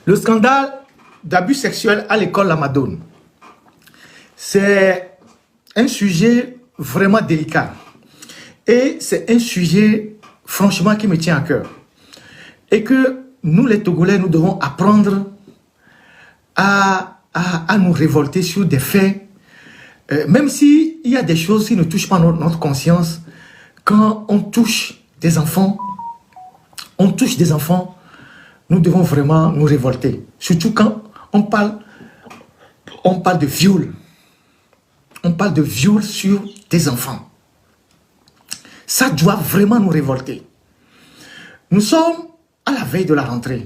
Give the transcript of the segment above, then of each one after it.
Le scandale d'abus sexuels à l'école Lamadone, c'est un sujet vraiment délicat. Et c'est un sujet, franchement, qui me tient à cœur. Et que nous, les Togolais, nous devons apprendre à nous révolter sur des faits. Même s'il y a des choses qui ne touchent pas notre conscience, quand on touche des enfants, nous devons vraiment nous révolter. Surtout quand on parle de viol. On parle de viol sur des enfants. Ça doit vraiment nous révolter. Nous sommes à la veille de la rentrée.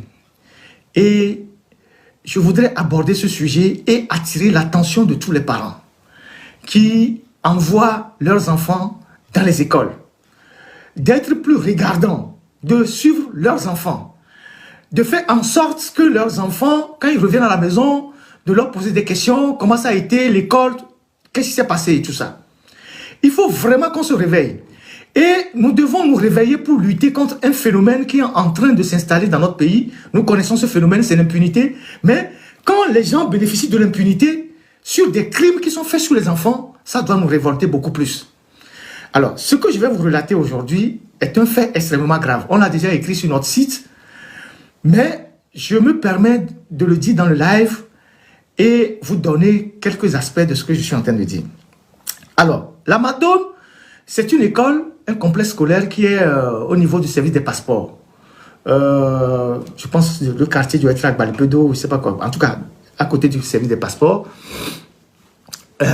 Et je voudrais aborder ce sujet et attirer l'attention de tous les parents qui envoient leurs enfants dans les écoles. D'être plus regardants, de suivre leurs enfants. De faire en sorte que leurs enfants, quand ils reviennent à la maison, de leur poser des questions, comment ça a été, l'école, qu'est-ce qui s'est passé et tout ça. Il faut vraiment qu'on se réveille. Et nous devons nous réveiller pour lutter contre un phénomène qui est en train de s'installer dans notre pays. Nous connaissons ce phénomène, c'est l'impunité. Mais quand les gens bénéficient de l'impunité sur des crimes qui sont faits sur les enfants, ça doit nous révolter beaucoup plus. Alors, ce que je vais vous relater aujourd'hui est un fait extrêmement grave. On l'a déjà écrit sur notre site, mais je me permets de le dire dans le live et vous donner quelques aspects de ce que je suis en train de dire. Alors, Lamadone, c'est une école, un complexe scolaire qui est au niveau du service des passeports. Je pense que le quartier doit être à Balipedo, je ne sais pas quoi. En tout cas, à côté du service des passeports. Il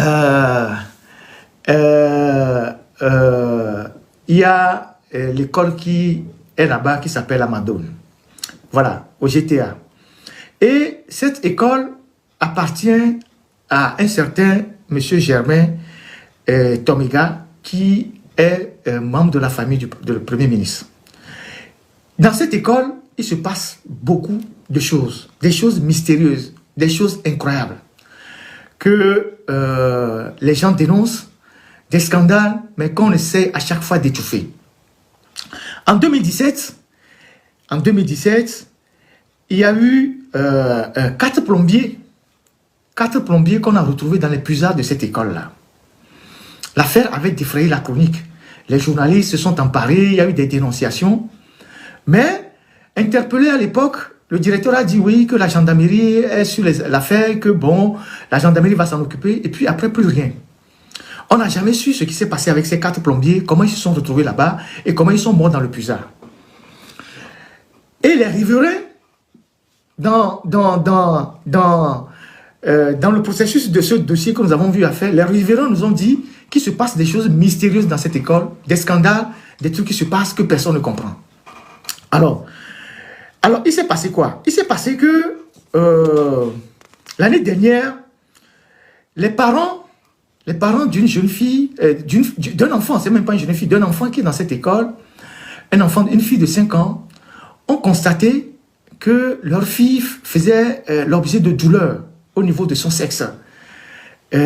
y a l'école qui est là-bas qui s'appelle Lamadone. Voilà, au GTA. Et cette école appartient à un certain monsieur Germain Tomiga qui est membre de la famille du Premier ministre. Dans cette école, il se passe beaucoup de choses, des choses mystérieuses, des choses incroyables que les gens dénoncent, des scandales, mais qu'on essaie à chaque fois d'étouffer. En 2017, il y a eu 4 plombiers qu'on a retrouvés dans les puisards de cette école-là. L'affaire avait défrayé la chronique. Les journalistes se sont emparés, il y a eu des dénonciations. Mais, interpellé à l'époque, le directeur a dit oui, que la gendarmerie est sur l'affaire, que bon, la gendarmerie va s'en occuper, et puis après, plus rien. On n'a jamais su ce qui s'est passé avec ces 4 plombiers, comment ils se sont retrouvés là-bas, et comment ils sont morts dans le puisard. Et les riverains, dans le processus de ce dossier que nous avons vu à faire, les riverains nous ont dit qu'il se passe des choses mystérieuses dans cette école, des scandales, des trucs qui se passent que personne ne comprend. Alors il s'est passé quoi? Il s'est passé que l'année dernière, les parents d'une jeune fille, d'un enfant, c'est même pas une jeune fille, d'un enfant qui est dans cette école, une fille de 5 ans, ont constaté que leur fille faisait l'objet de douleurs au niveau de son sexe. Et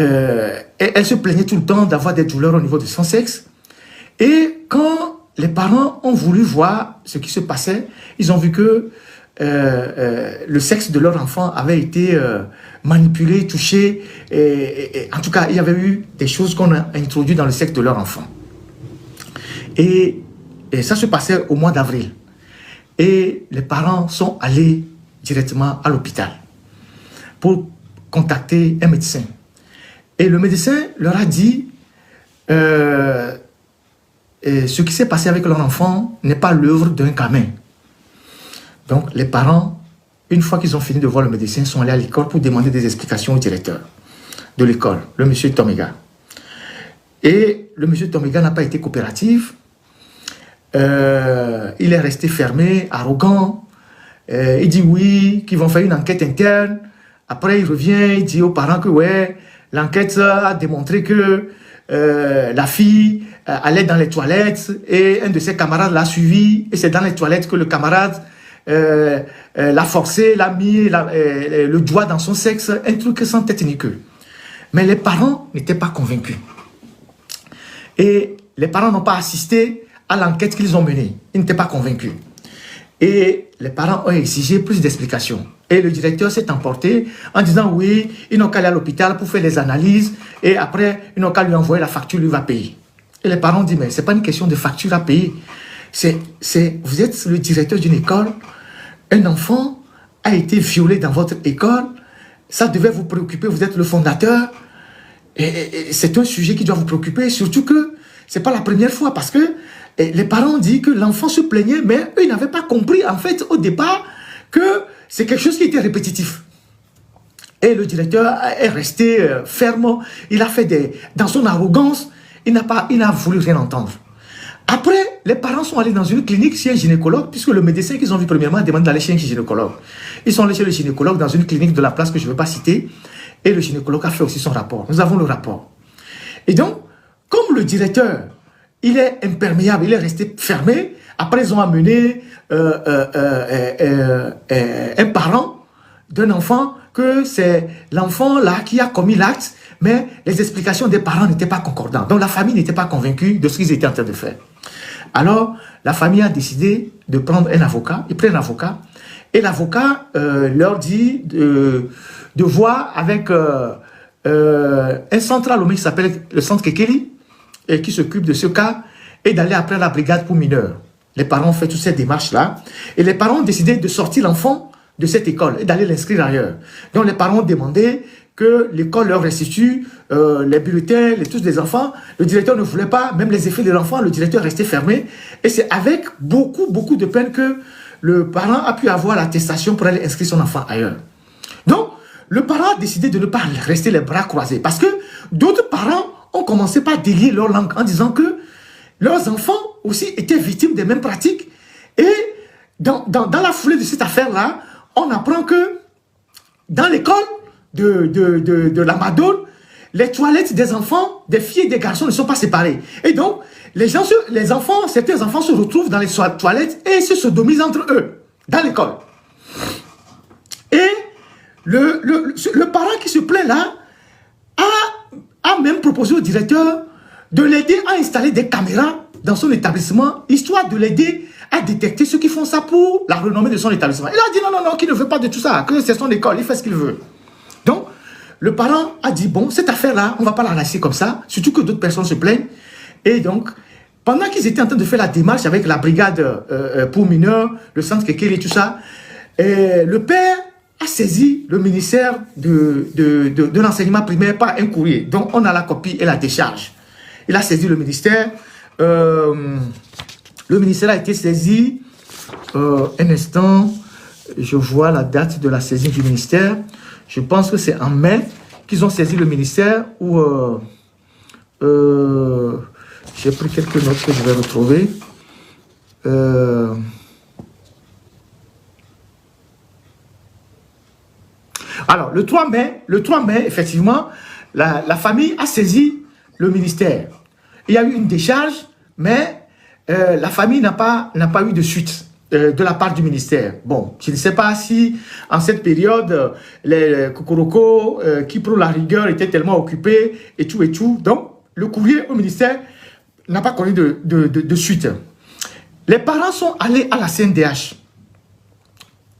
elle se plaignait tout le temps d'avoir des douleurs au niveau de son sexe. Et quand les parents ont voulu voir ce qui se passait, ils ont vu que le sexe de leur enfant avait été manipulé, touché. Et en tout cas, il y avait eu des choses qu'on a introduites dans le sexe de leur enfant. Et ça se passait au mois d'avril. Et les parents sont allés directement à l'hôpital pour contacter un médecin. Et le médecin leur a dit ce qui s'est passé avec leur enfant n'est pas l'œuvre d'un gamin. Donc les parents, une fois qu'ils ont fini de voir le médecin, sont allés à l'école pour demander des explications au directeur de l'école, le monsieur Tomiga. Et le monsieur Tomiga n'a pas été coopératif. Il est resté fermé, arrogant. Il dit oui, qu'ils vont faire une enquête interne. Après, il revient, il dit aux parents que ouais, l'enquête a démontré que la fille allait dans les toilettes et un de ses camarades l'a suivi. Et c'est dans les toilettes que le camarade l'a forcé, l'a mis le doigt dans son sexe, un truc sans tête ni queue. Mais les parents n'étaient pas convaincus. Et les parents n'ont pas assisté à l'enquête qu'ils ont menée. Ils n'étaient pas convaincus. Et les parents ont exigé plus d'explications. Et le directeur s'est emporté en disant oui, ils n'ont qu'à aller à l'hôpital pour faire les analyses et après, ils n'ont qu'à lui envoyer la facture, lui va payer. Et les parents disent mais ce n'est pas une question de facture à payer. Vous êtes le directeur d'une école, un enfant a été violé dans votre école, ça devait vous préoccuper, vous êtes le fondateur. Et c'est un sujet qui doit vous préoccuper, surtout que ce n'est pas la première fois parce que les parents ont dit que l'enfant se plaignait, mais eux, ils n'avaient pas compris, en fait, au départ, que c'est quelque chose qui était répétitif. Et le directeur est resté ferme, il a fait dans son arrogance, il n'a voulu rien entendre. Après, les parents sont allés dans une clinique chez un gynécologue, puisque le médecin qu'ils ont vu premièrement demande d'aller chez un gynécologue. Ils sont allés chez le gynécologue dans une clinique de la place que je ne vais pas citer, et le gynécologue a fait aussi son rapport. Nous avons le rapport. Et donc, comme le directeur, il est imperméable, il est resté fermé, après ils ont amené un parent d'un enfant, que c'est l'enfant là qui a commis l'acte, mais les explications des parents n'étaient pas concordantes. Donc la famille n'était pas convaincue de ce qu'ils étaient en train de faire. Alors, la famille a décidé de prendre un avocat, ils prennent un avocat, et l'avocat leur dit de voir avec un centre à Lomé qui s'appelle le centre Kekeli, et qui s'occupe de ce cas, et d'aller après la brigade pour mineurs. Les parents ont fait toutes ces démarches-là, et les parents ont décidé de sortir l'enfant de cette école et d'aller l'inscrire ailleurs. Donc les parents ont demandé que l'école leur restitue les bulletins, les touches des enfants. Le directeur ne voulait pas, même les effets de l'enfant, le directeur restait fermé. Et c'est avec beaucoup de peine que le parent a pu avoir l'attestation pour aller inscrire son enfant ailleurs. Donc, le parent a décidé de ne pas rester les bras croisés parce que d'autres parents ont commencé par délier leur langue en disant que leurs enfants aussi étaient victimes des mêmes pratiques. Et dans la foulée de cette affaire-là, on apprend que dans l'école de la Madone, les toilettes des enfants, des filles et des garçons ne sont pas séparées. Et donc, certains enfants se retrouvent dans les toilettes et se sodomisent entre eux, dans l'école. Et le parent qui se plaint là, a même proposé au directeur de l'aider à installer des caméras dans son établissement, histoire de l'aider à détecter ceux qui font ça pour la renommée de son établissement. Il a dit non, qu'il ne veut pas de tout ça, que c'est son école, il fait ce qu'il veut. Donc, le parent a dit, bon, cette affaire-là, on ne va pas la laisser comme ça, surtout que d'autres personnes se plaignent. Et donc, pendant qu'ils étaient en train de faire la démarche avec la brigade pour mineurs, le centre Kekeli et tout ça, le père a saisi le ministère de l'enseignement primaire par un courrier. Donc, on a la copie et la décharge. Il a saisi le ministère. Le ministère a été saisi. Un instant, je vois la date de la saisie du ministère. Je pense que c'est en mai qu'ils ont saisi le ministère où j'ai pris quelques notes que je vais retrouver. Alors, le 3 mai, effectivement, la famille a saisi le ministère. Il y a eu une décharge, mais la famille n'a pas eu de suite de la part du ministère. Bon, je ne sais pas si en cette période, les Kokoroko qui pour la rigueur étaient tellement occupés et tout. Donc, le courrier au ministère n'a pas connu de suite. Les parents sont allés à la CNDH,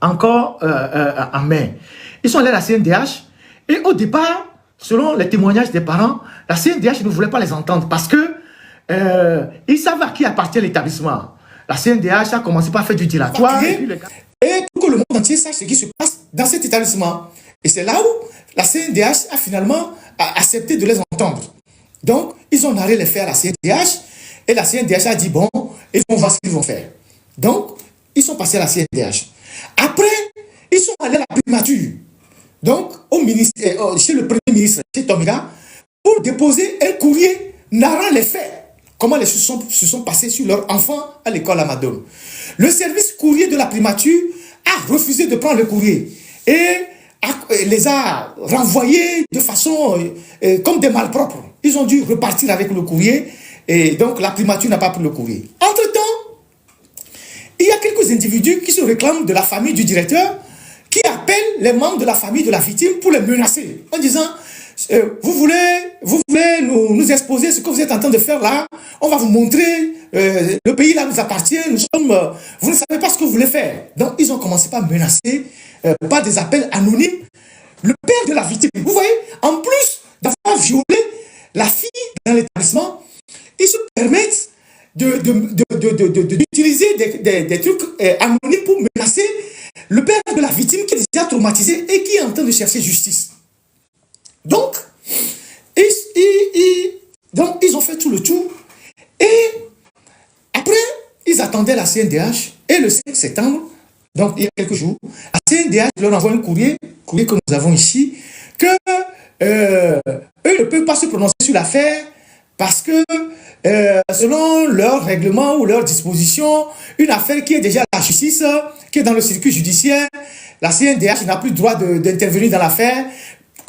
encore en mai. Ils sont allés à la CNDH et au départ, selon les témoignages des parents, la CNDH ne voulait pas les entendre parce que ils savent à qui appartient l'établissement. La CNDH a commencé par faire du dilatoire. Et pour que le monde entier sache ce qui se passe dans cet établissement. Et c'est là où la CNDH a finalement accepté de les entendre. Donc, ils ont allé les faire à la CNDH. Et la CNDH a dit, bon, ils vont voir ce qu'ils vont faire. Donc, ils sont passés à la CNDH. Après, ils sont allés à la primature. Donc, au ministère, chez le Premier ministre, chez Tomiga, pour déposer un courrier narrant les faits. Comment les choses se sont passées sur leurs enfants à l'école Amadone. Le service courrier de la primature a refusé de prendre le courrier et les a renvoyés de façon comme des malpropres. Ils ont dû repartir avec le courrier et donc la primature n'a pas pris le courrier. Entre-temps, il y a quelques individus qui se réclament de la famille du directeur qui appellent les membres de la famille de la victime pour les menacer en disant vous voulez nous exposer ce que vous êtes en train de faire là. On va vous montrer, le pays là nous appartient, vous ne savez pas ce que vous voulez faire. Donc, ils ont commencé par menacer, par des appels anonymes, le père de la victime. Vous voyez, en plus d'avoir violé la fille dans l'établissement, ils se permettent d'utiliser des trucs anonymes pour menacer le père de la victime qui est déjà traumatisé et qui est en train de chercher justice. Donc, ils ont fait tout le tour. Et après, ils attendaient la CNDH. Et le 5 septembre, donc il y a quelques jours, la CNDH leur envoie un courrier que nous avons ici, que eux ne peuvent pas se prononcer sur l'affaire parce que selon leur règlement ou leur disposition, une affaire qui est déjà à la justice, qui est dans le circuit judiciaire, la CNDH n'a plus le droit d'intervenir dans l'affaire.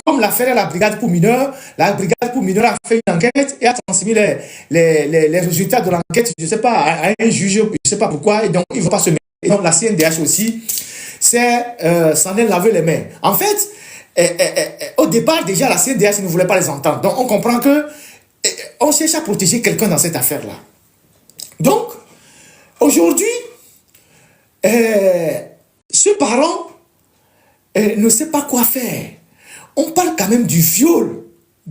Comme l'affaire est la brigade pour mineurs, la brigade pour mineurs a fait une enquête et a transmis les résultats de l'enquête, je ne sais pas, à un juge, je ne sais pas pourquoi, et donc il ne veut pas se mettre. Et donc la CNDH aussi, s'en est lavé les mains. En fait, au départ, déjà, la CNDH ne voulait pas les entendre. Donc on comprend que on cherche à protéger quelqu'un dans cette affaire-là. Donc, aujourd'hui, ce parent ne sait pas quoi faire. On parle quand même du viol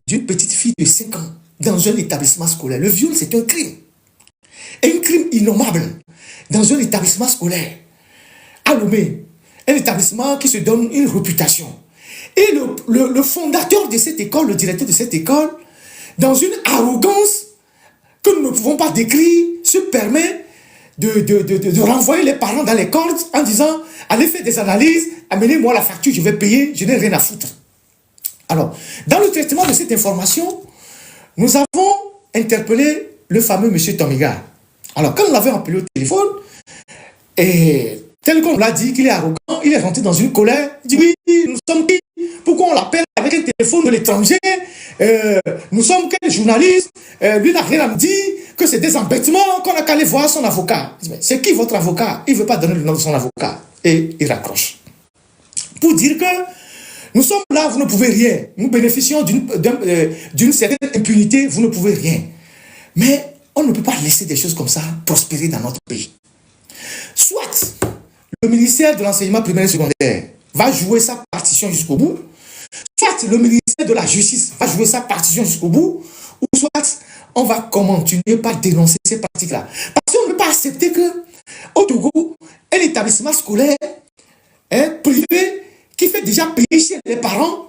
d'une petite fille de 5 ans dans un établissement scolaire. Le viol, c'est un crime. Un crime innommable dans un établissement scolaire. À Lomé, un établissement qui se donne une réputation. Et le fondateur de cette école, le directeur de cette école, dans une arrogance que nous ne pouvons pas décrire, se permet de renvoyer les parents dans les cordes en disant « Allez faire des analyses, amenez-moi la facture, je vais payer, je n'ai rien à foutre. » Alors, dans le traitement de cette information, nous avons interpellé le fameux monsieur Tomiga. Alors, quand on l'avait appelé au téléphone, et tel qu'on l'a dit qu'il est arrogant, il est rentré dans une colère. Il dit oui, nous sommes qui? Pourquoi on l'appelle avec un téléphone de l'étranger? Nous sommes quels journalistes? Lui n'a rien à me dire, que c'est des embêtements, qu'on a qu'à aller voir son avocat. C'est qui votre avocat? Il ne veut pas donner le nom de son avocat. Et il raccroche. Pour dire que nous sommes là, vous ne pouvez rien. Nous bénéficions d'une certaine impunité, vous ne pouvez rien. Mais on ne peut pas laisser des choses comme ça prospérer dans notre pays. Soit le ministère de l'enseignement primaire et secondaire va jouer sa partition jusqu'au bout, soit le ministère de la justice va jouer sa partition jusqu'au bout, ou soit on va continuer par dénoncer ces pratiques-là. Parce qu'on ne peut pas accepter que, au Togo, un établissement scolaire privé qui fait déjà payer chez les parents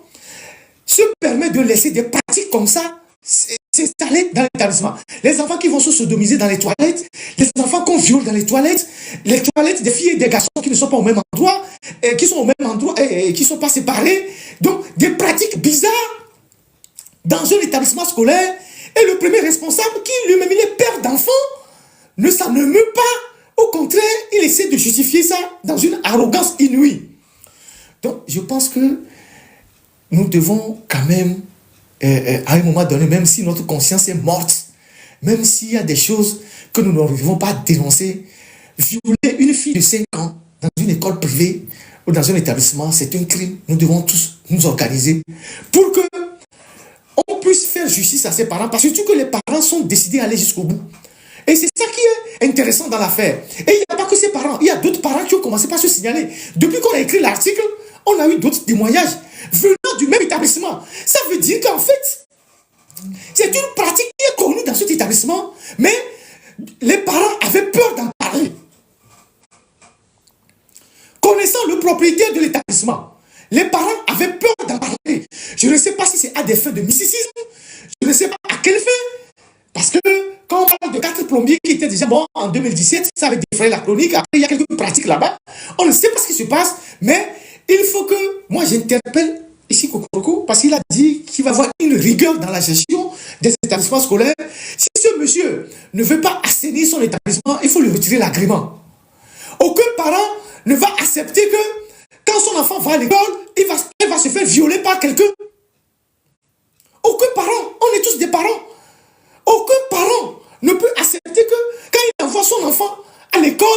se permet de laisser des pratiques comme ça s'installer dans l'établissement. Les enfants qui vont se sodomiser dans les toilettes, les enfants qu'on viole dans les toilettes des filles et des garçons qui ne sont pas au même endroit, qui sont au même endroit et qui ne sont pas séparés. Donc, des pratiques bizarres dans un établissement scolaire. Et le premier responsable, qui lui-même il est père d'enfants, ne s'en meut pas. Au contraire, il essaie de justifier ça dans une arrogance inouïe. Donc, je pense que nous devons quand même, à un moment donné, même si notre conscience est morte, même s'il y a des choses que nous n'arrivons pas à dénoncer, violer une fille de 5 ans dans une école privée ou dans un établissement, c'est un crime. Nous devons tous nous organiser pour que on puisse faire justice à ses parents, parce que surtout que les parents sont décidés à aller jusqu'au bout. Et c'est ça qui est intéressant dans l'affaire. Et il n'y a pas que ses parents, il y a d'autres parents qui ont commencé par se signaler. Depuis qu'on a écrit l'article, on a eu d'autres témoignages venant du même établissement. Ça veut dire qu'en fait, c'est une pratique qui est connue dans cet établissement, mais les parents avaient peur d'en parler. Connaissant le propriétaire de l'établissement, les parents avaient peur d'en parler. Je ne sais pas si c'est à des fins de mysticisme, je ne sais pas à quelle fin, parce que quand on parle de 4 plombiers qui étaient déjà morts en 2017, ça avait défrayé la chronique. Après, il y a quelques pratiques là-bas. On ne sait pas ce qui se passe, mais il faut que, moi j'interpelle ici Kokoroko, parce qu'il a dit qu'il va y avoir une rigueur dans la gestion des établissements scolaires. Si ce monsieur ne veut pas assainir son établissement, il faut lui retirer l'agrément. Aucun parent ne va accepter que quand son enfant va à l'école, il va se faire violer par quelqu'un. Aucun parent, on est tous des parents. Aucun parent ne peut accepter que quand il envoie son enfant à l'école,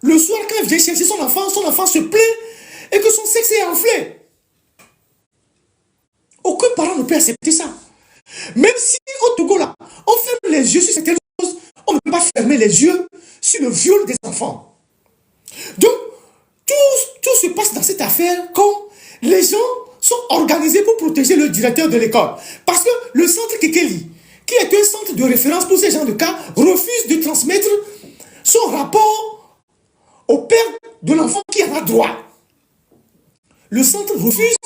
le soir quand il vient chercher son enfant se plaint et que son sexe est enflé. Aucun parent ne peut accepter ça. Même si au Togo, là, on ferme les yeux sur certaines choses, on ne peut pas fermer les yeux sur le viol des enfants. Donc, tout se passe dans cette affaire quand les gens sont organisés pour protéger le directeur de l'école. Parce que le centre Kekeli, qui est un centre de référence pour ces genres de cas, refuse de transmettre son rapport au père de l'enfant qui en a droit. Le centre refuse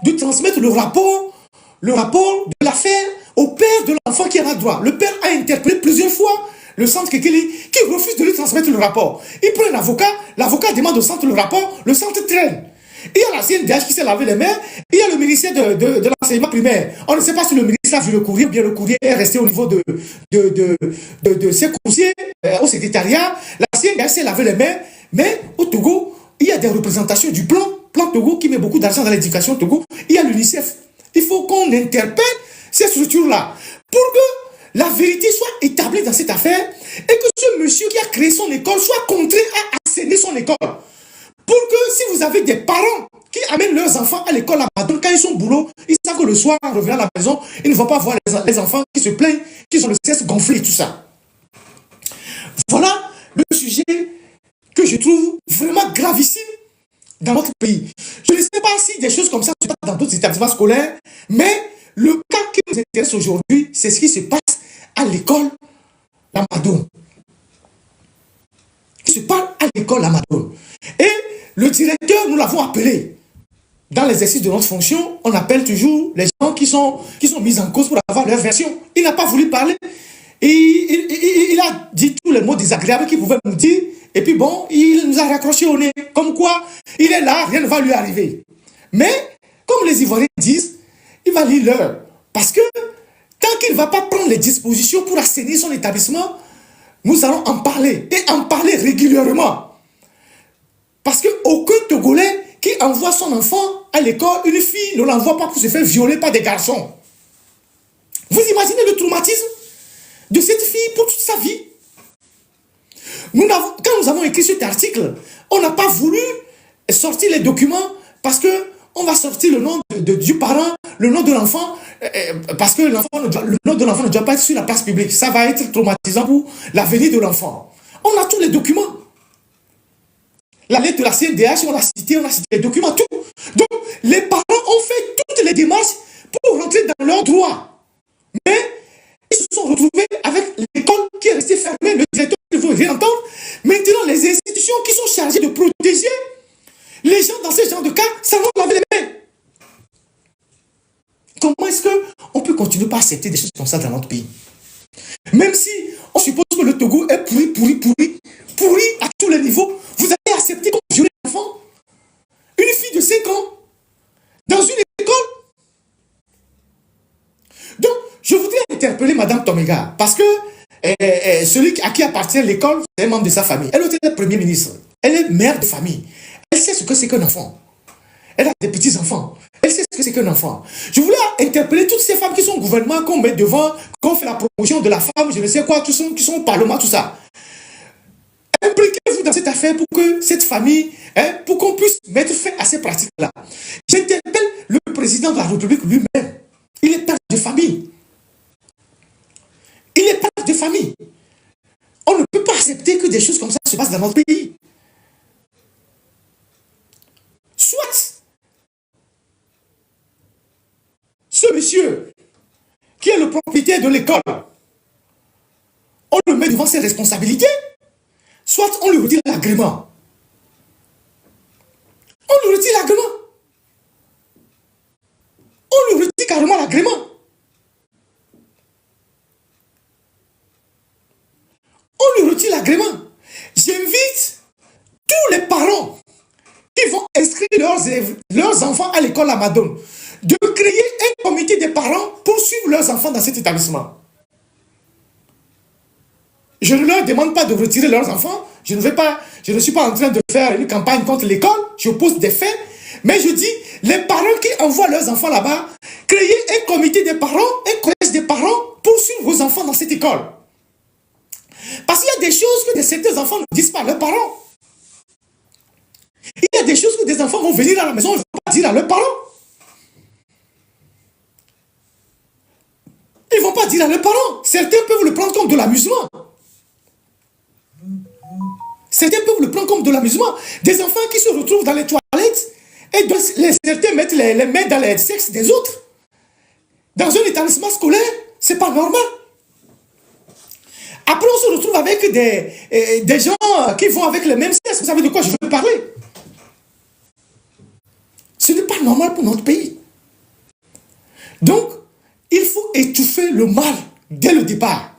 de transmettre le rapport de l'affaire au père de l'enfant qui en a droit. Le père a interpellé plusieurs fois le centre Kekeli qui refuse de lui transmettre le rapport. Il prend un avocat, l'avocat demande au centre le rapport, le centre traîne. Il y a la CNDH qui s'est lavé les mains, il y a le ministère de l'enseignement primaire. On ne sait pas si le ministre a vu le courrier ou bien le courrier est resté au niveau de ses coursiers au secrétariat. La CNDH s'est lavé les mains, mais au Togo, il y a des représentations du plan Togo qui met beaucoup d'argent dans l'éducation Togo. Il y a l'UNICEF. Il faut qu'on interpelle ces structures-là pour que la vérité soit établie dans cette affaire et que ce monsieur qui a créé son école soit contraint à assainir son école. Pour que si vous avez des parents qui amènent leurs enfants à l'école à Madon, quand ils sont au boulot, ils savent que le soir, en revenant à la maison, ils ne vont pas voir les enfants qui se plaignent, qui ont le sexe gonflé et tout ça. Voilà le sujet que je trouve vraiment gravissime dans notre pays. Je ne sais pas si des choses comme ça se passent dans d'autres établissements scolaires, mais le cas qui nous intéresse aujourd'hui, c'est ce qui se passe à l'école Lamadon. Qui se passe à l'école Lamadon. Et le directeur, nous l'avons appelé. Dans l'exercice de notre fonction, on appelle toujours les gens qui sont mis en cause pour avoir leur version. Il n'a pas voulu parler. Il a dit tous les mots désagréables qu'il pouvait nous dire. Et puis bon, il nous a raccroché au nez. Comme quoi, il est là, rien ne va lui arriver. Mais, comme les Ivoiriens disent, il va lire l'heure. Parce que, tant qu'il ne va pas prendre les dispositions pour assainir son établissement, nous allons en parler. Et en parler régulièrement. Parce qu'aucun Togolais qui envoie son enfant à l'école, une fille ne l'envoie pas pour se faire violer par des garçons. Vous imaginez le traumatisme de cette fille pour toute sa vie? Quand nous avons écrit cet article, on n'a pas voulu sortir les documents parce qu'on va sortir le nom du parent, le nom de l'enfant, parce que le nom de l'enfant ne doit pas être sur la place publique. Ça va être traumatisant pour l'avenir de l'enfant. On a tous les documents. La lettre de la CNDH, on a cité les documents, tout. Donc, les parents ont fait toutes les démarches pour rentrer dans leurs droits. Mais, ils se sont retrouvés avec l'école qui est restée fermée, le directeur ne veut rien entendre. Maintenant, les institutions qui sont chargées de protéger les gens dans ce genre de cas, ça va laver les mains. Comment est-ce qu'on peut continuer par accepter des choses comme ça dans notre pays? Même si on suppose que le Togo est pourri à tous les niveaux, vous allez accepter qu'on viole un enfant, une fille de 5 ans, dans une école. Donc, je voudrais interpeller Madame Tomega, parce que celui à qui appartient l'école, c'est un membre de sa famille. Elle est Premier ministre, elle est mère de famille. Elle sait ce que c'est qu'un enfant. Elle a des petits-enfants. Elle sait ce que c'est qu'un enfant. Je voulais interpeller toutes ces femmes qui sont au gouvernement, qu'on met devant, qu'on fait la promotion de la femme, je ne sais quoi, qui sont au Parlement, tout ça. Impliquez-vous dans cette affaire pour que cette famille, pour qu'on puisse mettre fin à ces pratiques-là. J'interpelle le président de la République lui-même. Il est père de famille. Il est père de famille. On ne peut pas accepter que des choses comme ça se passent dans notre pays. Soit ce monsieur qui est le propriétaire de l'école, on le met devant ses responsabilités, soit on lui retire l'agrément. On lui retire l'agrément. On lui retire carrément l'agrément. On lui retire l'agrément. J'invite tous les parents qui vont inscrire leurs enfants à l'école Lamadon de créer un comité des parents pour suivre leurs enfants dans cet établissement. Je ne leur demande pas de retirer leurs enfants. Je ne suis pas en train de faire une campagne contre l'école. Je pose des faits. Mais je dis, les parents qui envoient leurs enfants là-bas, créez un comité des parents, un collège des parents pour suivre vos enfants dans cette école. Parce qu'il y a des choses que certains enfants ne disent pas à leurs parents. Il y a des choses que des enfants vont venir à la maison et ne vont pas dire à leurs parents. Ils ne vont pas dire à leurs parents. Certains peuvent le prendre comme de l'amusement. Certains peuvent le prendre comme de l'amusement. Des enfants qui se retrouvent dans les toilettes et certains mettent les mains dans les sexes des autres. Dans un établissement scolaire, c'est pas normal. Après, on se retrouve avec des gens qui vont avec le même sexe. Vous savez de quoi je veux parler? Ce n'est pas normal pour notre pays. Donc, il faut étouffer le mal dès le départ.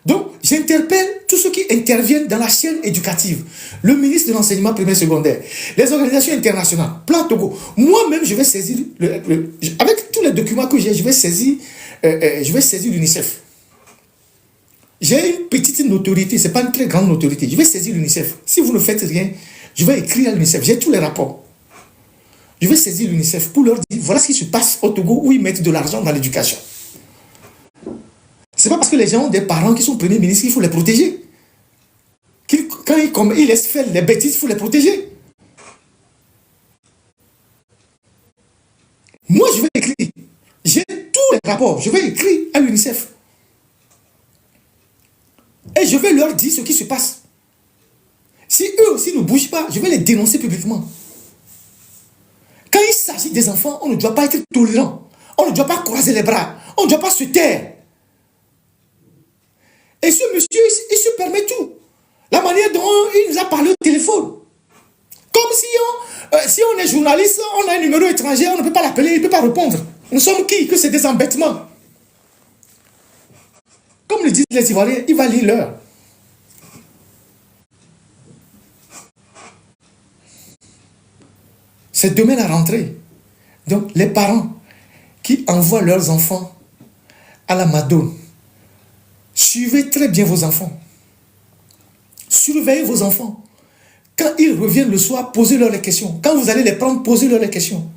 Donc, j'interpelle tous ceux qui interviennent dans la chaîne éducative, le ministre de l'enseignement primaire et secondaire, les organisations internationales, Plan Togo. Moi-même, je vais saisir, avec tous les documents que j'ai, je vais saisir l'UNICEF. J'ai une petite notoriété, ce n'est pas une très grande notoriété. Je vais saisir l'UNICEF. Si vous ne faites rien, je vais écrire à l'UNICEF. J'ai tous les rapports. Je vais saisir l'UNICEF pour leur dire, voilà ce qui se passe au Togo où ils mettent de l'argent dans l'éducation. Ce n'est pas parce que les gens ont des parents qui sont premiers ministres qu'il faut les protéger. Quand ils laissent faire les bêtises, il faut les protéger. Moi, je vais écrire. J'ai tous les rapports. Je vais écrire à l'UNICEF. Et je vais leur dire ce qui se passe. Si eux aussi ne bougent pas, je vais les dénoncer publiquement. Quand il s'agit des enfants, on ne doit pas être tolérant. On ne doit pas croiser les bras. On ne doit pas se taire. Et ce monsieur, il se permet tout. La manière dont il nous a parlé au téléphone. Comme si on est journaliste, on a un numéro étranger, on ne peut pas l'appeler, il ne peut pas répondre. Nous sommes qui? Que c'est des embêtements. Comme le disent les Ivoiriens, il va lire l'heure. C'est demain la rentrée. Donc, les parents qui envoient leurs enfants à la Madone, suivez très bien vos enfants. Surveillez vos enfants. Quand ils reviennent le soir, posez-leur les questions. Quand vous allez les prendre, posez-leur les questions.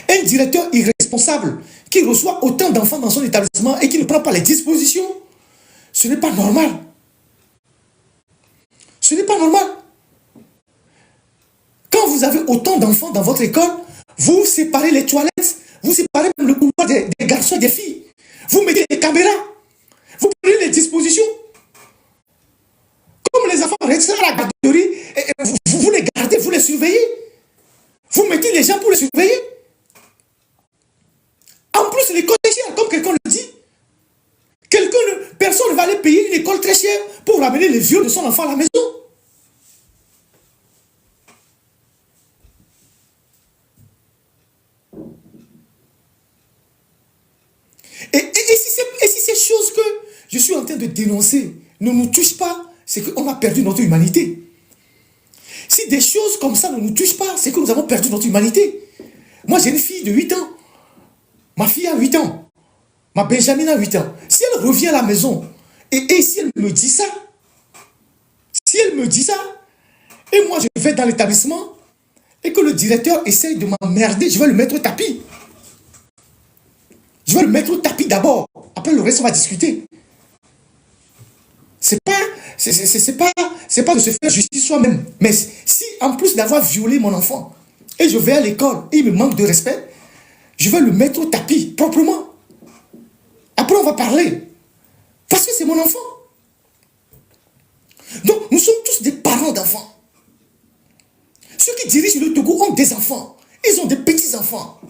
Un directeur irresponsable qui reçoit autant d'enfants dans son établissement et qui ne prend pas les dispositions, ce n'est pas normal. Ce n'est pas normal. Quand vous avez autant d'enfants dans votre école, vous séparez les toilettes, vous séparez le couloir des garçons et des filles. Vous mettez les caméras. Vous prenez les dispositions. Comme les enfants restent à la garderie, vous les gardez, vous les surveillez. Vous mettez les gens pour les surveiller. En plus, l'école est chère, comme quelqu'un le dit. Personne ne va aller payer une école très chère pour ramener les vieux de son enfant à la maison. Et si ces choses que je suis en train de dénoncer ne nous touchent pas, c'est qu'on a perdu notre humanité. Si des choses comme ça ne nous touchent pas, c'est que nous avons perdu notre humanité. Moi, j'ai une fille de 8 ans. Ma fille a 8 ans. Ma Benjamin a 8 ans. Si elle revient à la maison, et si elle me dit ça, et moi je vais dans l'établissement, et que le directeur essaye de m'emmerder, je vais le mettre au tapis. Je vais le mettre au tapis d'abord. Après, le reste, on va discuter. C'est pas de se faire justice soi-même. Mais si, en plus d'avoir violé mon enfant, et je vais à l'école, et il me manque de respect, je vais le mettre au tapis, proprement. Après, on va parler. Parce que c'est mon enfant. Donc, nous sommes tous des parents d'enfants. Ceux qui dirigent le Togo ont des enfants. Ils ont des petits-enfants.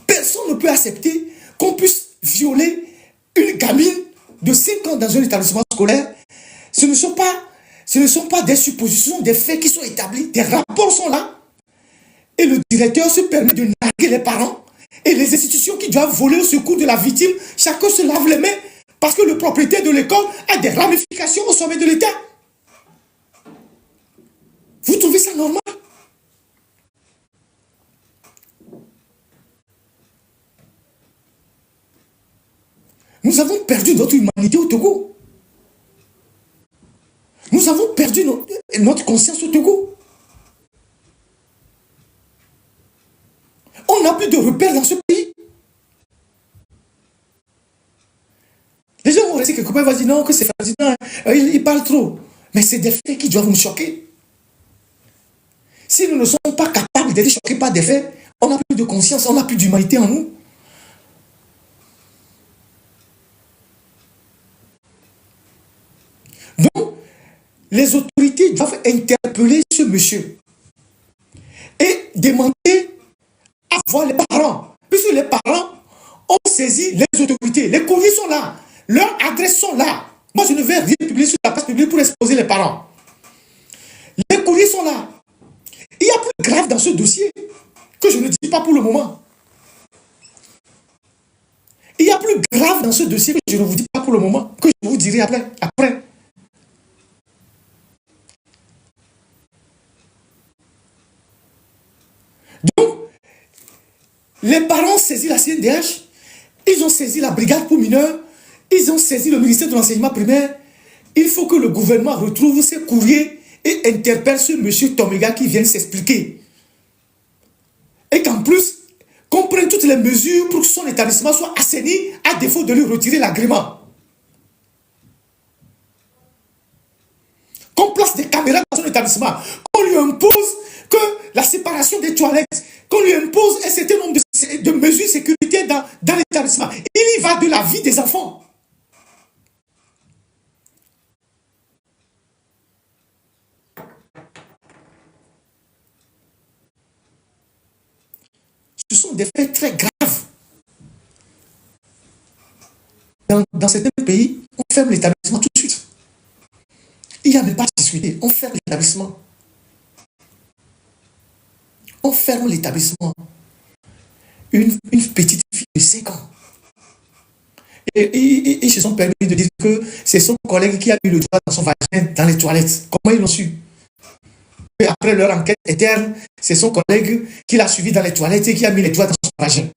Personne ne peut accepter qu'on puisse violer une gamine de 5 ans dans un établissement scolaire. Ce ne sont pas des suppositions, des faits qui sont établis. Des rapports sont là. Et le directeur se permet de narguer les parents. Et les institutions qui doivent voler au secours de la victime, chacun se lave les mains parce que le propriétaire de l'école a des ramifications au sommet de l'État. Vous trouvez ça normal? Nous avons perdu notre humanité au Togo. Nous avons perdu notre conscience au Togo. On n'a plus de repères dans ce pays. Les gens vont rester quelque part et vont dire non, que c'est fascinant, il parle trop. Mais c'est des faits qui doivent nous choquer. Si nous ne sommes pas capables d'être choqués par des faits, on n'a plus de conscience, on n'a plus d'humanité en nous. Donc, les autorités doivent interpeller ce monsieur et demander à voir les parents. Puisque les parents ont saisi les autorités. Les courriers sont là. Leurs adresses sont là. Moi, je ne vais rien publier sur la page publique pour exposer les parents. Les courriers sont là. Il y a plus grave dans ce dossier que je ne dis pas pour le moment. Il y a plus grave dans ce dossier que je ne vous dis pas pour le moment, que je vous dirai après. Donc, les parents saisissent la CNDH, ils ont saisi la brigade pour mineurs, ils ont saisi le ministère de l'enseignement primaire. Il faut que le gouvernement retrouve ses courriers et interpelle ce monsieur Tomiga qui vient s'expliquer. Et qu'en plus, qu'on prenne toutes les mesures pour que son établissement soit assaini à défaut de lui retirer l'agrément. Qu'on place des caméras dans son établissement, qu'on lui impose que la séparation des toilettes, qu'on lui impose un certain nombre de mesures de sécurité dans l'établissement. Il y va de la vie des enfants. Ce sont des faits très graves. Dans certains pays, on ferme l'établissement tout de suite. Il n'y a même pas de discuter. On ferme l'établissement. On ferme l'établissement. Une petite fille de 5 ans. Et ils se sont permis de dire que c'est son collègue qui a eu le doigt dans son vagin dans les toilettes. Comment ils l'ont su? Et après leur enquête interne, c'est son collègue qui l'a suivi dans les toilettes et qui a mis les doigts dans son vagin.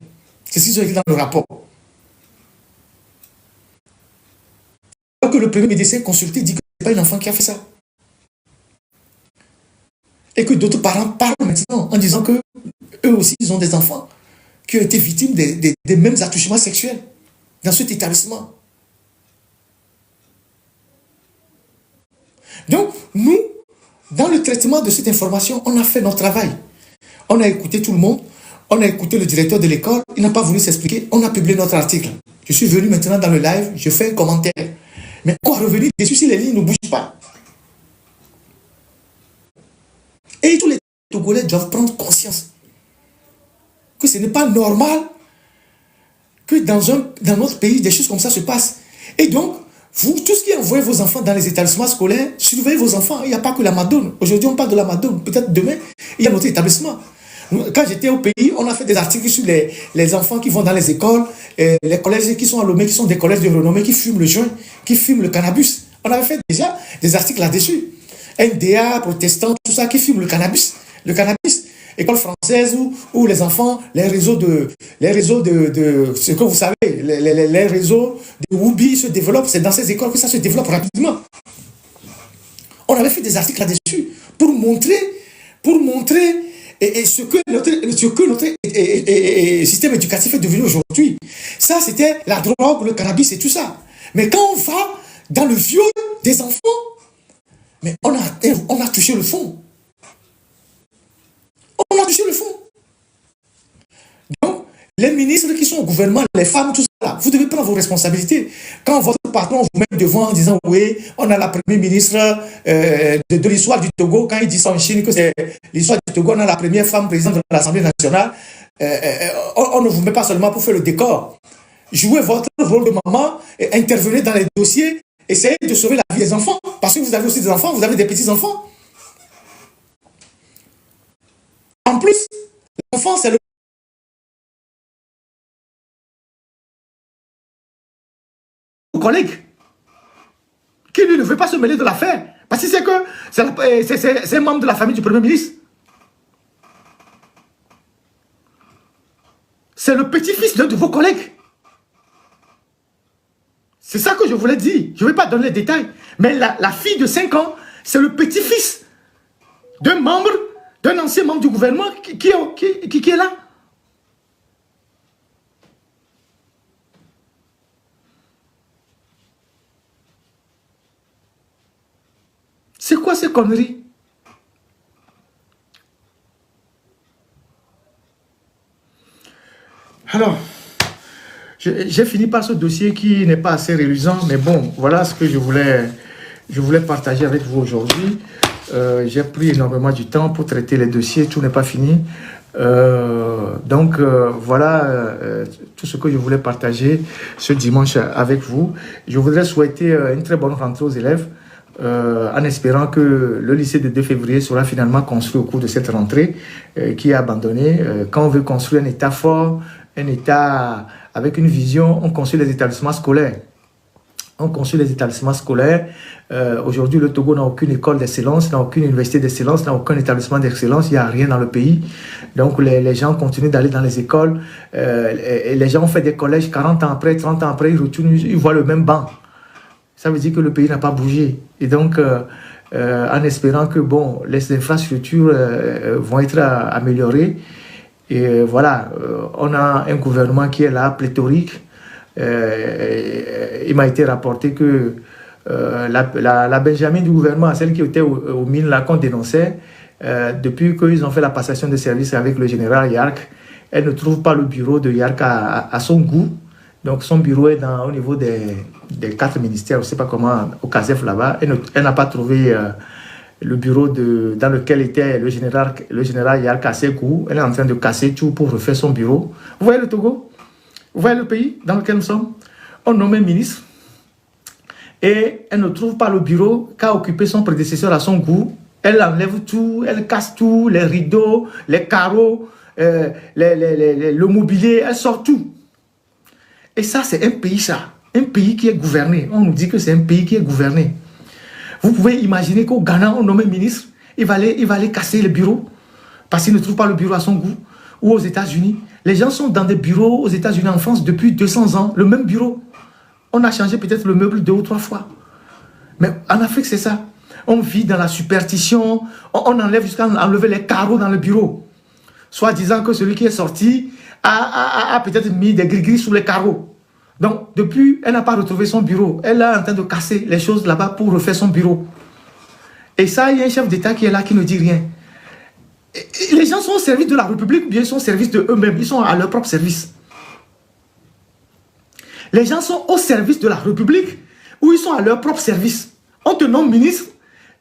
C'est ce qu'ils ont écrit dans le rapport. Alors que le premier médecin consulté dit que ce n'est pas une enfant qui a fait ça. Et que d'autres parents parlent maintenant en disant que eux aussi, ils ont des enfants qui ont été victimes des mêmes attouchements sexuels dans cet établissement. Donc, nous, dans le traitement de cette information, on a fait notre travail. On a écouté tout le monde, on a écouté le directeur de l'école, il n'a pas voulu s'expliquer, on a publié notre article. Je suis venu maintenant dans le live, je fais un commentaire. Mais on va revenir dessus si les lignes ne bougent pas. Et tous les Togolais doivent prendre conscience que ce n'est pas normal que dans notre pays, des choses comme ça se passent. Et donc, vous, tous qui envoyez vos enfants dans les établissements scolaires, surveillez vos enfants. Il n'y a pas que la Madone. Aujourd'hui, on parle de la Madone. Peut-être demain, il y a notre établissement. Quand j'étais au pays, on a fait des articles sur les enfants qui vont dans les écoles, les collèges qui sont à Lomé, qui sont des collèges de renommée, qui fument le joint, qui fument le cannabis. On avait fait déjà des articles là-dessus. NDA, protestants, tout ça, qui fument le cannabis. Le cannabis. École française où les enfants, les réseaux de ce que vous savez, les réseaux de Woubi se développent. C'est dans ces écoles que ça se développe rapidement. On avait fait des articles là-dessus pour montrer ce que notre système éducatif est devenu aujourd'hui. Ça, c'était la drogue, le cannabis et tout ça. Mais quand on va dans le viol des enfants, mais on a touché le fond. On a touché le fond. Donc, les ministres qui sont au gouvernement, les femmes, tout ça, vous devez prendre vos responsabilités. Quand votre patron vous met devant en disant, oui, on a la première ministre de l'histoire du Togo, quand il dit ça en Chine, que c'est l'histoire du Togo, on a la première femme présidente de l'Assemblée nationale, on ne vous met pas seulement pour faire le décor. Jouez votre rôle de maman, et intervenez dans les dossiers, essayez de sauver la vie des enfants, parce que vous avez aussi des enfants, vous avez des petits-enfants. En plus, l'enfant, c'est le collègue qui lui ne veut pas se mêler de l'affaire. Parce que c'est que c'est un membre de la famille du Premier ministre. C'est le petit-fils d'un de vos collègues. C'est ça que je voulais dire. Je ne vais pas donner les détails. Mais la fille de 5 ans, c'est le petit-fils d'un ancien membre du gouvernement qui est là. C'est quoi ces conneries? Alors, j'ai fini par ce dossier qui n'est pas assez réluisant, mais bon, voilà ce que je voulais je voulais partager avec vous aujourd'hui. J'ai pris énormément du temps pour traiter les dossiers, tout n'est pas fini. Voilà tout ce que je voulais partager ce dimanche avec vous. Je voudrais souhaiter une très bonne rentrée aux élèves en espérant que le lycée de 2 février sera finalement construit au cours de cette rentrée qui est abandonnée. Quand on veut construire un État fort, un État avec une vision, on construit les établissements scolaires. On construit les établissements scolaires. Aujourd'hui, le Togo n'a aucune école d'excellence, n'a aucune université d'excellence, n'a aucun établissement d'excellence. Il n'y a rien dans le pays. Donc, les gens continuent d'aller dans les écoles. Et les gens ont fait des collèges 40 ans après, 30 ans après, ils retournent, ils voient le même banc. Ça veut dire que le pays n'a pas bougé. Et donc, en espérant que bon, les infrastructures vont être améliorées. Et voilà, on a un gouvernement qui est là, pléthorique. Il m'a été rapporté que la Benjamin du gouvernement, celle qui était aux mines là qu'on dénonçait, depuis qu'ils ont fait la passation de service avec le général Yark, elle ne trouve pas le bureau de Yark à son goût. Donc son bureau est au niveau des 4 ministères, je ne sais pas comment, au CASEF là-bas. Elle n'a pas trouvé le bureau dans lequel était le général Yark à ses goûts. Elle est en train de casser tout pour refaire son bureau. Vous voyez le Togo? Vous voyez le pays dans lequel nous sommes? On nomme un ministre et elle ne trouve pas le bureau qu'a occupé son prédécesseur à son goût. Elle enlève tout, elle casse tout, les rideaux, les carreaux, le mobilier, elle sort tout. Et ça, c'est un pays, ça. Un pays qui est gouverné. On nous dit que c'est un pays qui est gouverné. Vous pouvez imaginer qu'au Ghana, on nomme un ministre, il va aller casser le bureau parce qu'il ne trouve pas le bureau à son goût. Ou aux États-Unis. Les gens sont dans des bureaux aux États-Unis en France depuis 200 ans, le même bureau. On a changé peut-être le meuble 2 ou 3 fois. Mais en Afrique, c'est ça. On vit dans la superstition, on enlève jusqu'à enlever les carreaux dans le bureau. Soit disant que celui qui est sorti a peut-être mis des gris-gris sous les carreaux. Donc, depuis, elle n'a pas retrouvé son bureau. Elle est en train de casser les choses là-bas pour refaire son bureau. Et ça, il y a un chef d'État qui est là, qui ne dit rien. Et les gens sont au service de la République ou bien ils sont au service de eux-mêmes. Ils sont à leur propre service. Les gens sont au service de la République ou ils sont à leur propre service. On te nomme ministre,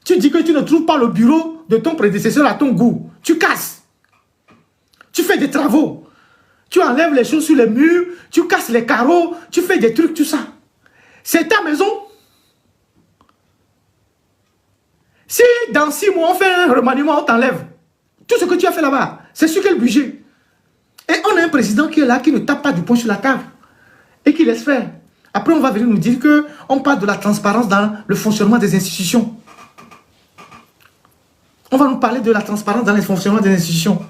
tu dis que tu ne trouves pas le bureau de ton prédécesseur à ton goût. Tu casses. Tu fais des travaux. Tu enlèves les choses sur les murs, tu casses les carreaux, tu fais des trucs, tout ça. C'est ta maison. Si dans 6 mois on fait un remaniement, on t'enlève. Tout ce que tu as fait là-bas, c'est sur quel budget? Et on a un président qui est là, qui ne tape pas du poing sur la table et qui laisse faire. Après, on va venir nous dire qu'on parle de la transparence dans le fonctionnement des institutions. On va nous parler de la transparence dans le fonctionnement des institutions.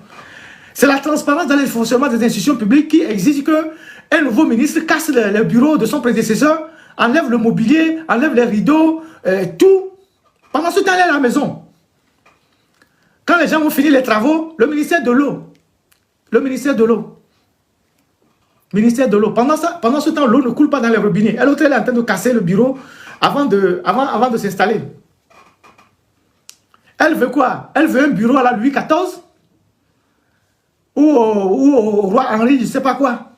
C'est la transparence dans le fonctionnement des institutions publiques qui exige qu'un nouveau ministre casse le bureau de son prédécesseur, enlève le mobilier, enlève les rideaux, tout. Pendant ce temps, elle est à la maison. Quand les gens vont finir les travaux, le ministère de l'eau, pendant ce temps, l'eau ne coule pas dans les robinets. Elle est en train de casser le bureau avant de s'installer. Elle veut quoi? Elle veut un bureau à la Louis XIV ou au roi Henri, je ne sais pas quoi.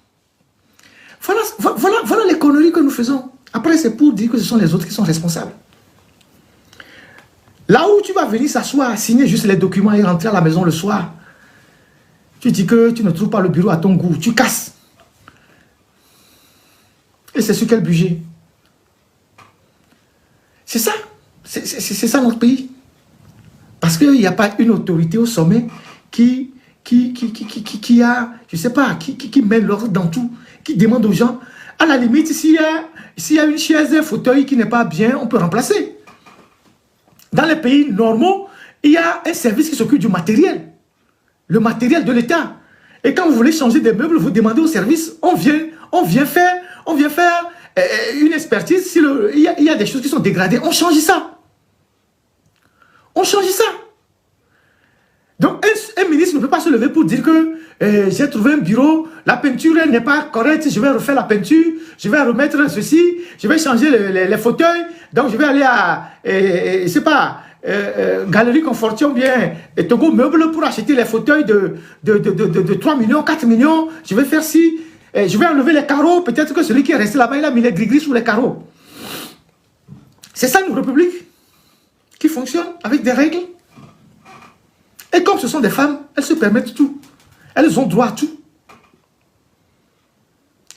Voilà les conneries que nous faisons. Après, c'est pour dire que ce sont les autres qui sont responsables. Là où tu vas venir s'asseoir, signer juste les documents et rentrer à la maison le soir, tu dis que tu ne trouves pas le bureau à ton goût, tu casses. Et c'est sur quel budget? C'est ça. C'est ça notre pays. Parce qu'il n'y a pas une autorité au sommet qui a, je ne sais pas, qui met l'ordre dans tout, qui demande aux gens, à la limite, s'il y a une chaise, un fauteuil qui n'est pas bien, on peut remplacer. Dans les pays normaux, il y a un service qui s'occupe du matériel. Le matériel de l'État. Et quand vous voulez changer des meubles, vous demandez au service, on vient faire une expertise. Si il y a des choses qui sont dégradées, on change ça. On change ça. Donc, un ministre ne peut pas se lever pour dire que j'ai trouvé un bureau, la peinture n'est pas correcte, je vais refaire la peinture, je vais remettre ceci, je vais changer les fauteuils, donc je vais aller à, je sais pas, Galerie Confortium, bien, Togo Meuble pour acheter les fauteuils de 3 millions, 4 millions, je vais faire ci, je vais enlever les carreaux, peut-être que celui qui est resté là-bas, il a mis les gris-gris sous les carreaux. C'est ça une république qui fonctionne avec des règles. Et comme ce sont des femmes, elles se permettent tout. Elles ont droit à tout.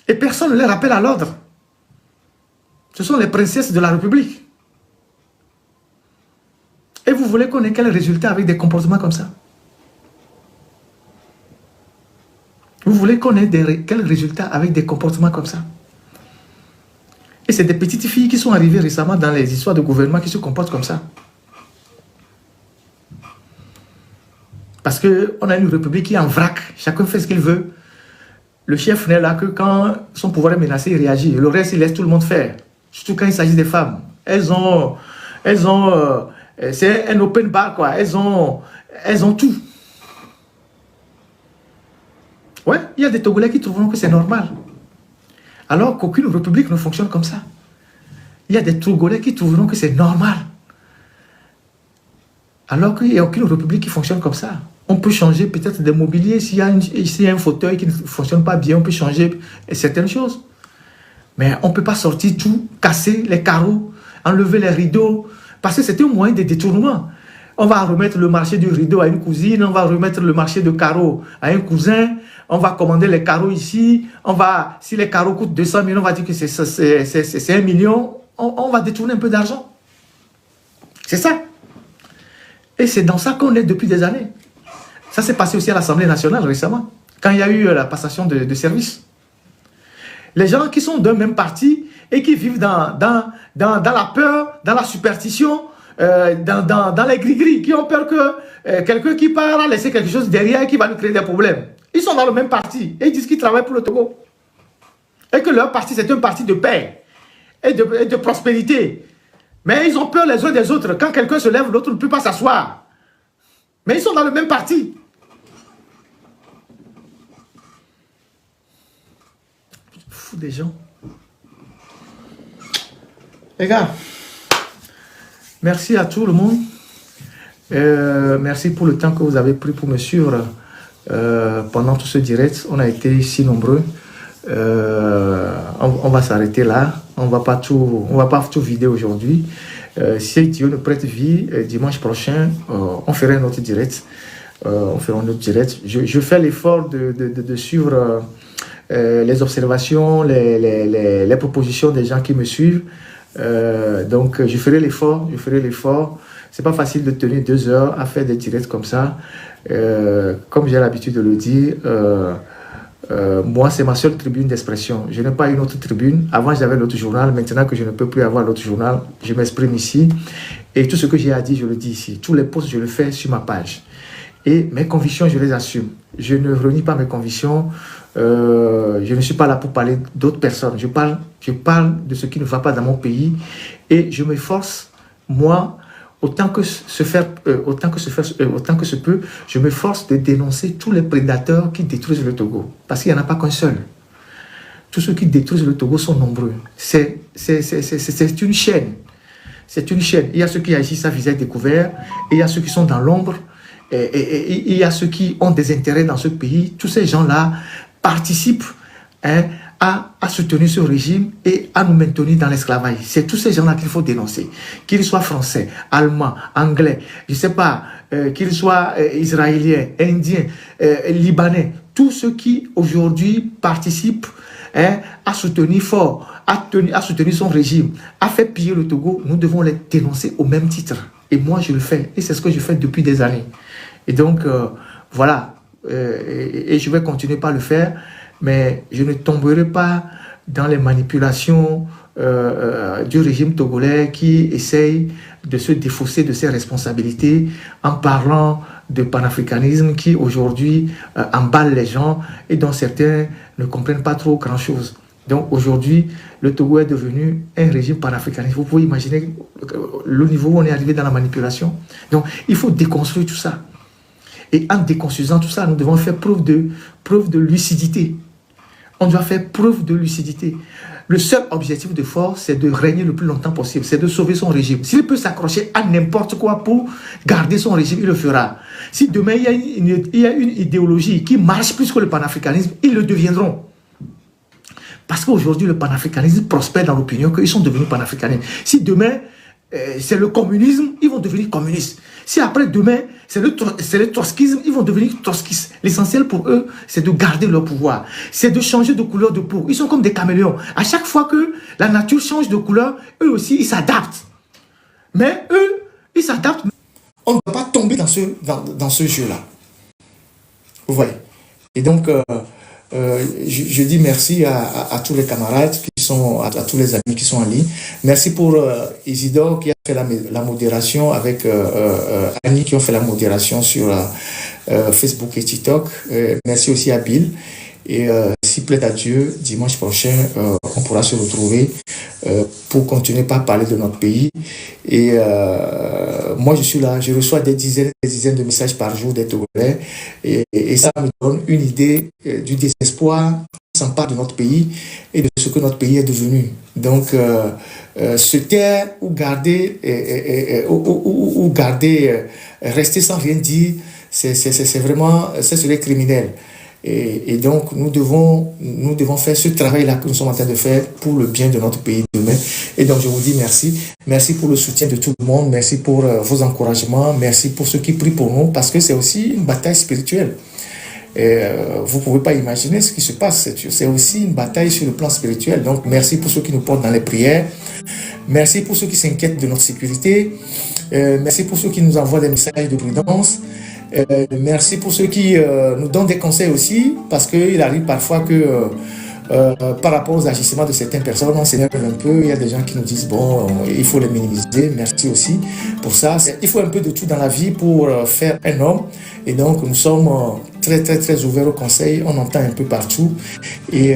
Et personne ne les rappelle à l'ordre. Ce sont les princesses de la République. Et vous voulez qu'on ait quel résultat avec des comportements comme ça? Vous voulez qu'on ait quel résultat avec des comportements comme ça? Et c'est des petites filles qui sont arrivées récemment dans les histoires de gouvernement qui se comportent comme ça. Parce qu'on a une république qui est en vrac. Chacun fait ce qu'il veut. Le chef n'est là que quand son pouvoir est menacé, il réagit. Le reste, il laisse tout le monde faire. Surtout quand il s'agit des femmes. C'est un open bar, quoi. Elles ont tout. Ouais, il y a des Togolais qui trouveront que c'est normal. Alors qu'aucune république ne fonctionne comme ça. Il y a des Togolais qui trouveront que c'est normal. Alors qu'il n'y a aucune république qui fonctionne comme ça. On peut changer peut-être des mobiliers. S'il y a un fauteuil qui ne fonctionne pas bien, on peut changer certaines choses. Mais on ne peut pas sortir tout, casser les carreaux, enlever les rideaux, parce que c'était un moyen de détournement. On va remettre le marché du rideau à une cousine, on va remettre le marché de carreaux à un cousin, on va commander les carreaux ici, si les carreaux coûtent 200 000, on va dire que c'est 1 million, on va détourner un peu d'argent. C'est ça. Et c'est dans ça qu'on est depuis des années. Ça s'est passé aussi à l'Assemblée nationale récemment, quand il y a eu la passation de service. Les gens qui sont d'un même parti et qui vivent dans la peur, dans la superstition, dans les gris-gris, qui ont peur que quelqu'un qui part a laissé quelque chose derrière et qui va lui créer des problèmes. Ils sont dans le même parti et ils disent qu'ils travaillent pour le Togo. Et que leur parti, c'est un parti de paix et de prospérité. Mais ils ont peur les uns des autres. Quand quelqu'un se lève, l'autre ne peut pas s'asseoir. Mais ils sont dans le même parti. Fou des gens. Les gars, merci à tout le monde. Merci pour le temps que vous avez pris pour me suivre pendant tout ce direct. On a été si nombreux. On va s'arrêter là. On va pas tout vider aujourd'hui. Si Dieu nous prête vie, dimanche prochain, on fera un autre direct. Je fais l'effort de suivre les observations, les propositions des gens qui me suivent. Donc, je ferai l'effort. C'est pas facile de tenir 2 heures à faire des directs comme ça. Comme j'ai l'habitude de le dire, moi, c'est ma seule tribune d'expression. Je n'ai pas une autre tribune. Avant, j'avais l'autre journal. Maintenant que je ne peux plus avoir l'autre journal, je m'exprime ici. Et tout ce que j'ai à dire, je le dis ici. Tous les posts, je le fais sur ma page. Et mes convictions, je les assume. Je ne renie pas mes convictions. Je ne suis pas là pour parler d'autres personnes. Je parle de ce qui ne va pas dans mon pays. Et je m'efforce, moi, autant que se peut, je m'efforce de dénoncer tous les prédateurs qui détruisent le Togo. Parce qu'il n'y en a pas qu'un seul. Tous ceux qui détruisent le Togo sont nombreux. C'est une chaîne. C'est une chaîne. Il y a ceux qui agissent à visage découvert, et il y a ceux qui sont dans l'ombre, et il y a ceux qui ont des intérêts dans ce pays. Tous ces gens-là participent à soutenir ce régime et à nous maintenir dans l'esclavage. C'est tous ces gens-là qu'il faut dénoncer. Qu'ils soient français, allemands, anglais, je ne sais pas, qu'ils soient israéliens, indiens, libanais, tous ceux qui aujourd'hui participent à soutenir fort, à soutenir son régime, à faire piller le Togo, nous devons les dénoncer au même titre. Et moi, je le fais. Et c'est ce que je fais depuis des années. Et donc, voilà. Et je vais continuer par le faire. Mais je ne tomberai pas dans les manipulations du régime togolais qui essaye de se défausser de ses responsabilités en parlant de panafricanisme qui aujourd'hui emballe les gens et dont certains ne comprennent pas trop grand-chose. Donc aujourd'hui, le Togo est devenu un régime panafricaniste. Vous pouvez imaginer le niveau où on est arrivé dans la manipulation. Donc il faut déconstruire tout ça. Et en déconstruisant tout ça, nous devons faire preuve de lucidité. On doit faire preuve de lucidité. Le seul objectif de force, c'est de régner le plus longtemps possible. C'est de sauver son régime. S'il peut s'accrocher à n'importe quoi pour garder son régime, il le fera. Si demain, il y a une idéologie qui marche plus que le panafricanisme, ils le deviendront. Parce qu'aujourd'hui, le panafricanisme prospère dans l'opinion qu'ils sont devenus panafricanistes. Si demain, c'est le communisme, ils vont devenir communistes. Si après demain, c'est le trotskisme, ils vont devenir trotskistes. L'essentiel pour eux, c'est de garder leur pouvoir. C'est de changer de couleur de peau. Ils sont comme des caméléons. À chaque fois que la nature change de couleur, eux aussi, ils s'adaptent. Mais eux, ils s'adaptent. On ne doit pas tomber dans ce jeu-là. Vous voyez. Et donc, je dis merci à tous les camarades qui sont, à tous les amis qui sont en ligne. Merci pour Isidore qui a fait la modération, avec Annie qui ont fait la modération sur Facebook et TikTok. Merci aussi à Bill. Et s'il plaît à Dieu, dimanche prochain, on pourra se retrouver pour continuer par parler de notre pays. Et moi, je suis là, je reçois des dizaines de messages par jour des Togolais. Et ça me donne une idée du désespoir qui s'empare de notre pays et de ce que notre pays est devenu. Donc, se taire ou garder, rester sans rien dire, c'est vraiment, ça serait criminel. Et donc, nous devons faire ce travail-là que nous sommes en train de faire pour le bien de notre pays demain. Et donc, je vous dis merci. Merci pour le soutien de tout le monde. Merci pour vos encouragements. Merci pour ceux qui prient pour nous, parce que c'est aussi une bataille spirituelle. Vous ne pouvez pas imaginer ce qui se passe. C'est aussi une bataille sur le plan spirituel. Donc, merci pour ceux qui nous portent dans les prières. Merci pour ceux qui s'inquiètent de notre sécurité. Merci pour ceux qui nous envoient des messages de prudence. Merci pour ceux qui nous donnent des conseils aussi, parce qu'il arrive parfois que par rapport aux agissements de certaines personnes, on s'énerve un peu. Il y a des gens qui nous disent bon, il faut les minimiser. Merci aussi pour ça. Il faut un peu de tout dans la vie pour faire un homme. Et donc nous sommes très ouverts aux conseils. On entend un peu partout. Et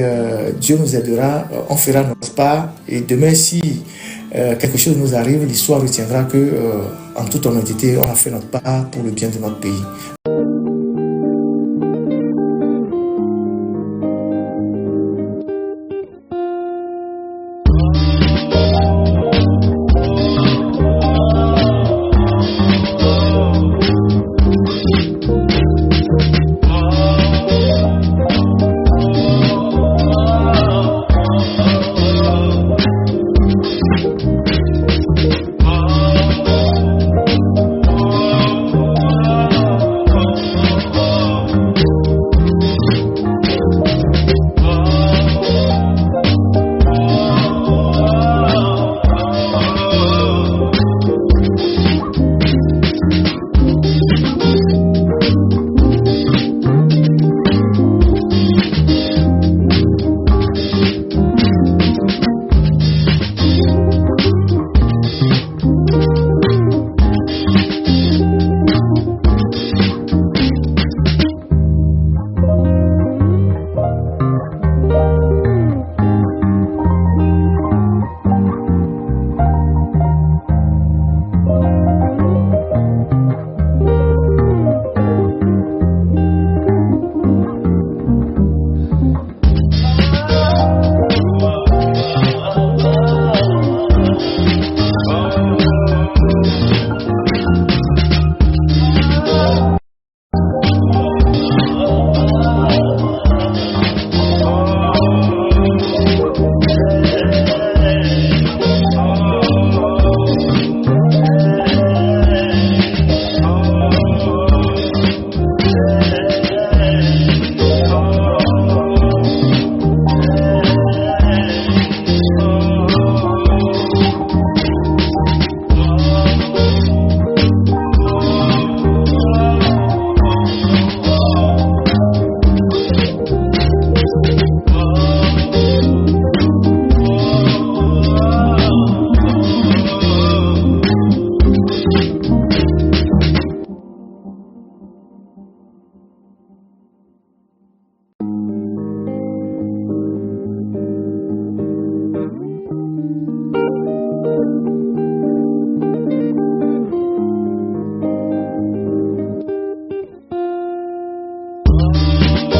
Dieu nous aidera. On fera notre part. Et demain, si quelque chose nous arrive, l'histoire retiendra que en toute honnêteté, on a fait notre part pour le bien de notre pays.